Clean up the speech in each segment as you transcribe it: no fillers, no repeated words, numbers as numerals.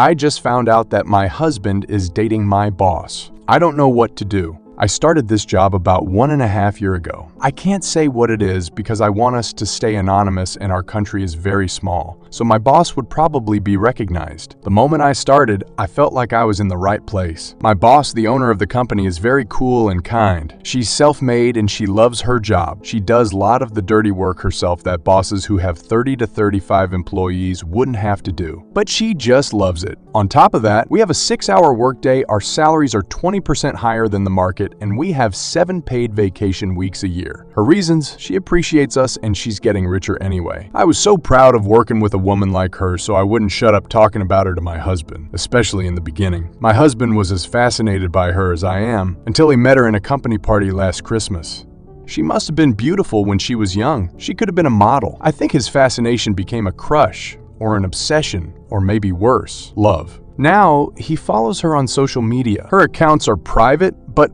I just found out that my husband is dating my boss. I don't know what to do. I started this job about 1.5 years ago. I can't say what it is because I want us to stay anonymous and our country is very small, so my boss would probably be recognized. The moment I started, I felt like I was in the right place. My boss, the owner of the company, is very cool and kind. She's self-made and she loves her job. She does a lot of the dirty work herself that bosses who have 30 to 35 employees wouldn't have to do. But she just loves it. On top of that, we have a 6-hour workday, our salaries are 20% higher than the market, and we have 7 paid vacation weeks a year. Her reasons: she appreciates us and she's getting richer anyway. I was so proud of working with a woman like her, so I wouldn't shut up talking about her to my husband, especially in the beginning. My husband was as fascinated by her as I am, until he met her in a company party last Christmas. She must have been beautiful when she was young. She could have been a model. I think his fascination became a crush, or an obsession, or maybe worse, love. Now, he follows her on social media. Her accounts are private, but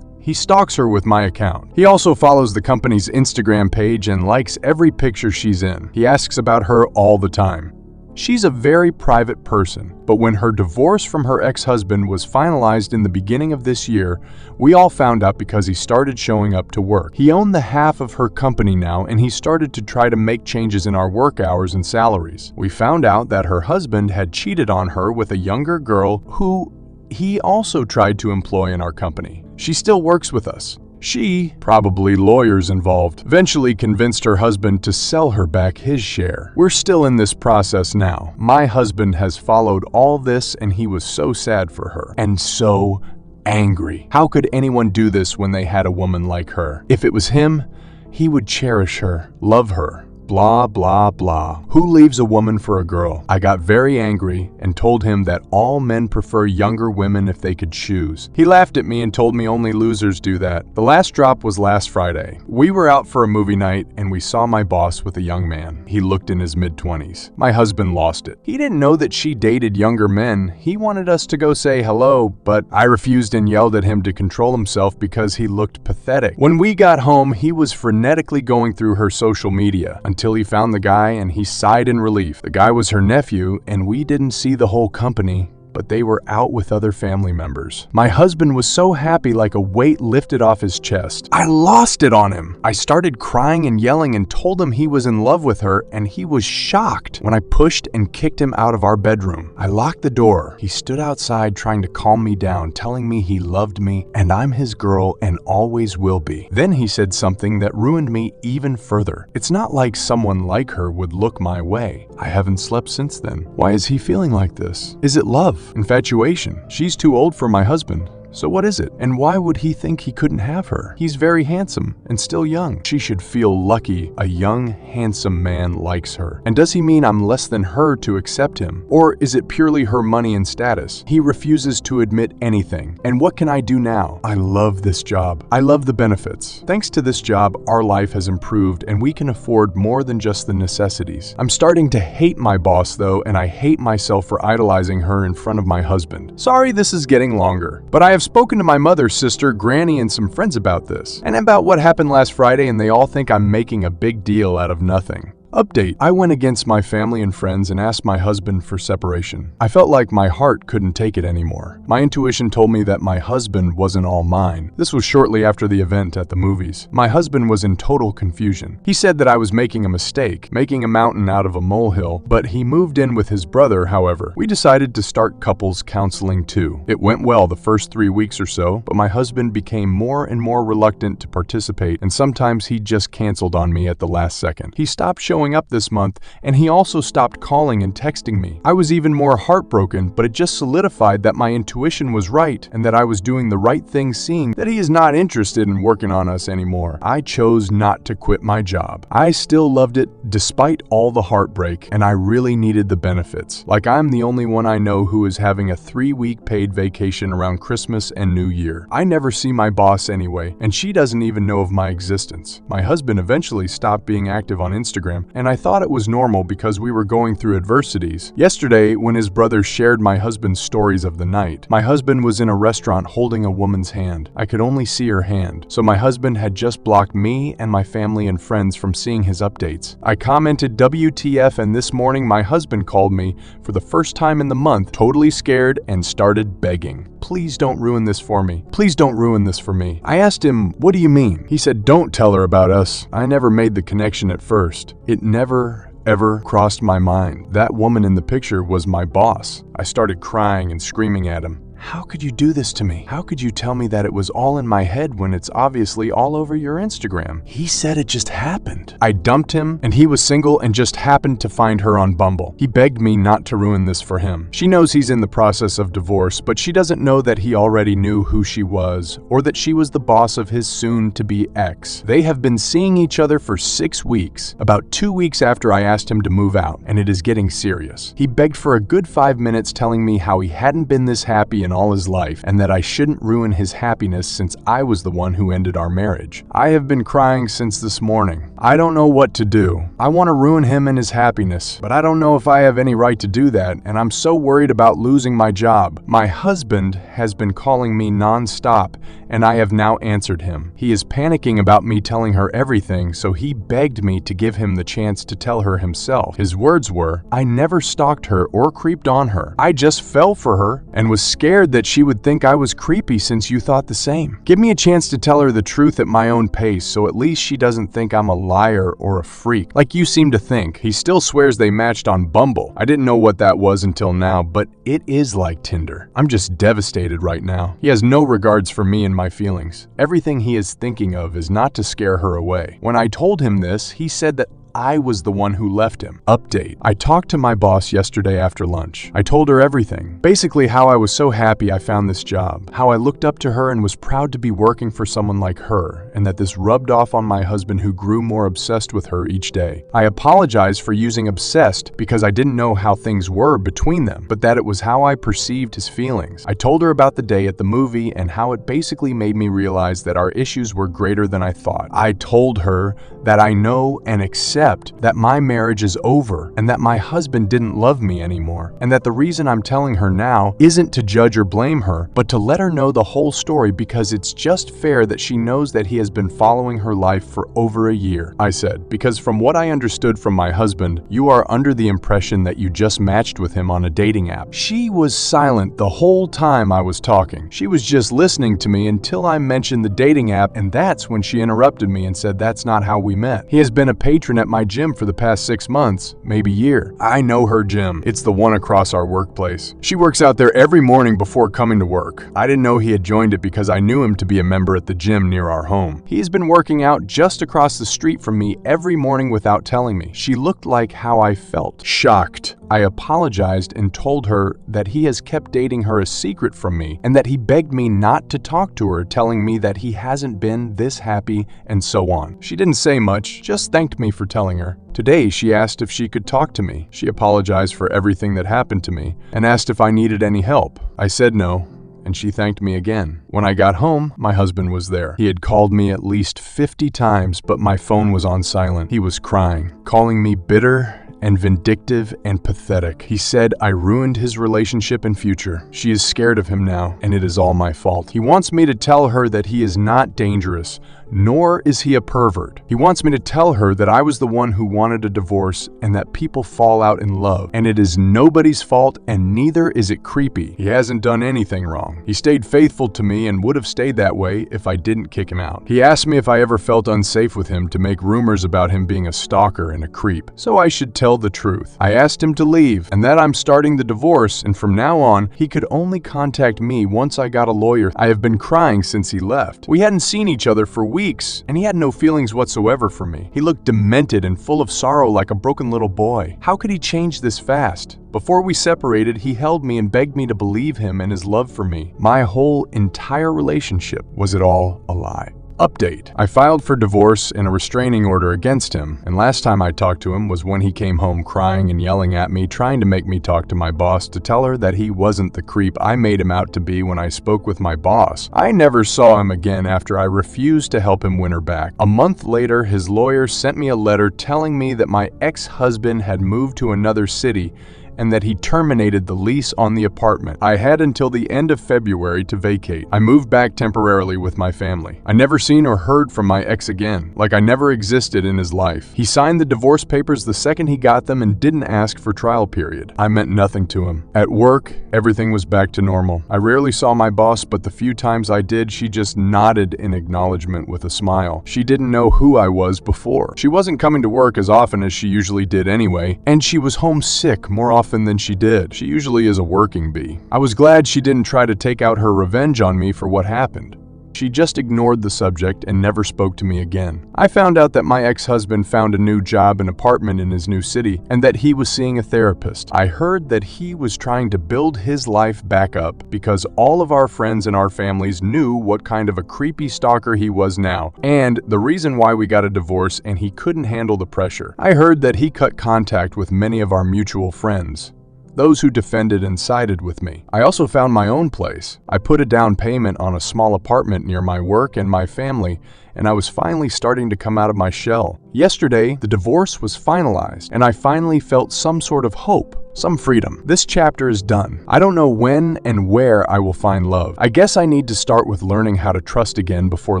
he stalks her with my account. He also follows the company's Instagram page and likes every picture she's in. He asks about her all the time. She's a very private person, but when her divorce from her ex-husband was finalized in the beginning of this year, we all found out because he started showing up to work. He owned the half of her company now, and he started to try to make changes in our work hours and salaries. We found out that her husband had cheated on her with a younger girl who he also tried to employ in our company. She still works with us. She, probably lawyers involved, eventually convinced her husband to sell her back his share. We're still in this process now. My husband has followed all this and he was so sad for her. And so angry. How could anyone do this when they had a woman like her? If it was him, he would cherish her, love her. Blah, blah, blah. Who leaves a woman for a girl? I got very angry and told him that all men prefer younger women if they could choose. He laughed at me and told me only losers do that. The last drop was last Friday. We were out for a movie night and we saw my boss with a young man. He looked in his mid-20s. My husband lost it. He didn't know that she dated younger men. He wanted us to go say hello, but I refused and yelled at him to control himself because he looked pathetic. When we got home, he was frenetically going through her social media until he found the guy and he sighed in relief. The guy was her nephew and we didn't see the whole company, but they were out with other family members. My husband was so happy, like a weight lifted off his chest. I lost it on him. I started crying and yelling and told him he was in love with her, and he was shocked when I pushed and kicked him out of our bedroom. I locked the door. He stood outside trying to calm me down, telling me he loved me and I'm his girl and always will be. Then he said something that ruined me even further. It's not like someone like her would look my way. I haven't slept since then. Why is he feeling like this? Is it love? Infatuation? She's too old for my husband. So what is it? And why would he think he couldn't have her? He's very handsome and still young. She should feel lucky a young, handsome man likes her. And does he mean I'm less than her to accept him? Or is it purely her money and status? He refuses to admit anything. And what can I do now? I love this job. I love the benefits. Thanks to this job, our life has improved and we can afford more than just the necessities. I'm starting to hate my boss though, and I hate myself for idolizing her in front of my husband. Sorry this is getting longer, but I have spoken to my mother, sister, granny, and some friends about this, and about what happened last Friday, and they all think I'm making a big deal out of nothing. Update: I went against my family and friends and asked my husband for separation. I felt like my heart couldn't take it anymore. My intuition told me that my husband wasn't all mine. This was shortly after the event at the movies. My husband was in total confusion. He said that I was making a mistake, making a mountain out of a molehill, but he moved in with his brother, however. We decided to start couples counseling too. It went well the first 3 weeks or so, but my husband became more and more reluctant to participate, and sometimes he just canceled on me at the last second. He stopped showing up this month, and he also stopped calling and texting me. I was even more heartbroken, but it just solidified that my intuition was right and that I was doing the right thing, seeing that he is not interested in working on us anymore. I chose not to quit my job. I still loved it despite all the heartbreak, and I really needed the benefits. Like I'm the only one I know who is having a 3-week paid vacation around Christmas and New Year. I never see my boss anyway, and she doesn't even know of my existence. My husband eventually stopped being active on Instagram, and I thought it was normal because we were going through adversities. Yesterday, when his brother shared my husband's stories of the night, my husband was in a restaurant holding a woman's hand. I could only see her hand, so my husband had just blocked me and my family and friends from seeing his updates. I commented WTF, and this morning my husband called me for the first time in the month, totally scared, and started begging. Please don't ruin this for me. Please don't ruin this for me. I asked him, what do you mean? He said, don't tell her about us. I never made the connection at first. It never ever crossed my mind. That woman in the picture was my boss. I started crying and screaming at him. How could you do this to me? How could you tell me that it was all in my head when it's obviously all over your Instagram? He said it just happened. I dumped him, and he was single and just happened to find her on Bumble. He begged me not to ruin this for him. She knows he's in the process of divorce, but she doesn't know that he already knew who she was, or that she was the boss of his soon-to-be ex. They have been seeing each other for 6 weeks, about 2 weeks after I asked him to move out, and it is getting serious. He begged for a good 5 minutes, telling me how he hadn't been this happy in all his life, and that I shouldn't ruin his happiness since I was the one who ended our marriage. I have been crying since this morning. I don't know what to do. I want to ruin him and his happiness, but I don't know if I have any right to do that, and I'm so worried about losing my job. My husband has been calling me non-stop, and I have now answered him. He is panicking about me telling her everything, so he begged me to give him the chance to tell her himself. His words were, I never stalked her or creeped on her. I just fell for her and was scared that she would think I was creepy since you thought the same. Give me a chance to tell her the truth at my own pace, so at least she doesn't think I'm a liar or a freak, like you seem to think. He still swears they matched on Bumble. I didn't know what that was until now, but it is like Tinder. I'm just devastated right now. He has no regards for me and my feelings. Everything he is thinking of is not to scare her away. When I told him this, he said that I was the one who left him. Update. I talked to my boss yesterday after lunch. I told her everything. Basically how I was so happy I found this job, how I looked up to her and was proud to be working for someone like her, and that this rubbed off on my husband who grew more obsessed with her each day. I apologized for using obsessed because I didn't know how things were between them, but that it was how I perceived his feelings. I told her about the day at the movie and how it basically made me realize that our issues were greater than I thought. I told her that I know and accept that my marriage is over and that my husband didn't love me anymore, and that the reason I'm telling her now isn't to judge or blame her, but to let her know the whole story because it's just fair that she knows that he has been following her life for over a year. I said, because from what I understood from my husband, you are under the impression that you just matched with him on a dating app. She was silent the whole time I was talking. She was just listening to me until I mentioned the dating app, and that's when she interrupted me and said that's not how we met. He has been a patron at my gym for the past 6 months, maybe year. I know her gym. It's the one across our workplace. She works out there every morning before coming to work. I didn't know he had joined it because I knew him to be a member at the gym near our home. He's been working out just across the street from me every morning without telling me. She looked like how I felt. Shocked. I apologized and told her that he has kept dating her a secret from me and that he begged me not to talk to her, telling me that he hasn't been this happy and so on. She didn't say much, just thanked me for telling her. Today, she asked if she could talk to me. She apologized for everything that happened to me and asked if I needed any help. I said no, and she thanked me again. When I got home, my husband was there. He had called me at least 50 times, but my phone was on silent. He was crying, calling me bitter and vindictive and pathetic. He said I ruined his relationship and future. She is scared of him now, and it is all my fault. He wants me to tell her that he is not dangerous, nor is he a pervert. He wants me to tell her that I was the one who wanted a divorce and that people fall out in love, and it is nobody's fault and neither is it creepy. He hasn't done anything wrong. He stayed faithful to me and would have stayed that way if I didn't kick him out. He asked me if I ever felt unsafe with him to make rumors about him being a stalker and a creep, so I should tell the truth. I asked him to leave and that I'm starting the divorce, and from now on, he could only contact me once I got a lawyer. I have been crying since he left. We hadn't seen each other for weeks, and he had no feelings whatsoever for me. He looked demented and full of sorrow like a broken little boy. How could he change this fast? Before we separated, he held me and begged me to believe him and his love for me. My whole entire relationship, was it all a lie? Update. I filed for divorce and a restraining order against him, and last time I talked to him was when he came home crying and yelling at me, trying to make me talk to my boss to tell her that he wasn't the creep I made him out to be when I spoke with my boss. I never saw him again after I refused to help him win her back. A month later, his lawyer sent me a letter telling me that my ex-husband had moved to another city and that he terminated the lease on the apartment. I had until the end of February to vacate. I moved back temporarily with my family. I never seen or heard from my ex again, like I never existed in his life. He signed the divorce papers the second he got them and didn't ask for trial period. I meant nothing to him. At work, everything was back to normal. I rarely saw my boss, but the few times I did, she just nodded in acknowledgement with a smile. She didn't know who I was before. She wasn't coming to work as often as she usually did anyway, and she was homesick more often than she did. She usually is a working bee. I was glad she didn't try to take out her revenge on me for what happened. She just ignored the subject and never spoke to me again. I found out that my ex-husband found a new job and apartment in his new city and that he was seeing a therapist. I heard that he was trying to build his life back up because all of our friends and our families knew what kind of a creepy stalker he was now, and the reason why we got a divorce, and he couldn't handle the pressure. I heard that he cut contact with many of our mutual friends, those who defended and sided with me. I also found my own place. I put a down payment on a small apartment near my work and my family, and I was finally starting to come out of my shell. Yesterday, the divorce was finalized, and I finally felt some sort of hope, some freedom. This chapter is done. I don't know when and where I will find love. I guess I need to start with learning how to trust again before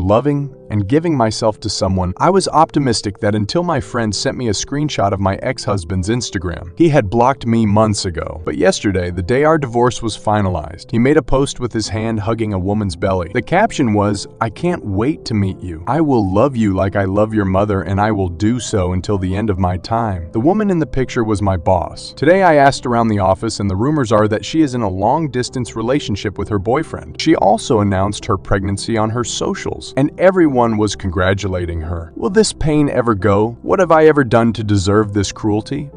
loving and giving myself to someone. I was optimistic that until my friend sent me a screenshot of my ex-husband's Instagram. He had blocked me months ago, but yesterday, the day our divorce was finalized, he made a post with his hand hugging a woman's belly. The caption was, "I can't wait to meet you. I will love you like I love your mother, and I will do so until the end of my time." The woman in the picture was my boss. Today I asked around the office, and the rumors are that she is in a long-distance relationship with her boyfriend. She also announced her pregnancy on her socials, and everyone was congratulating her. Will this pain ever go? What have I ever done to deserve this cruelty?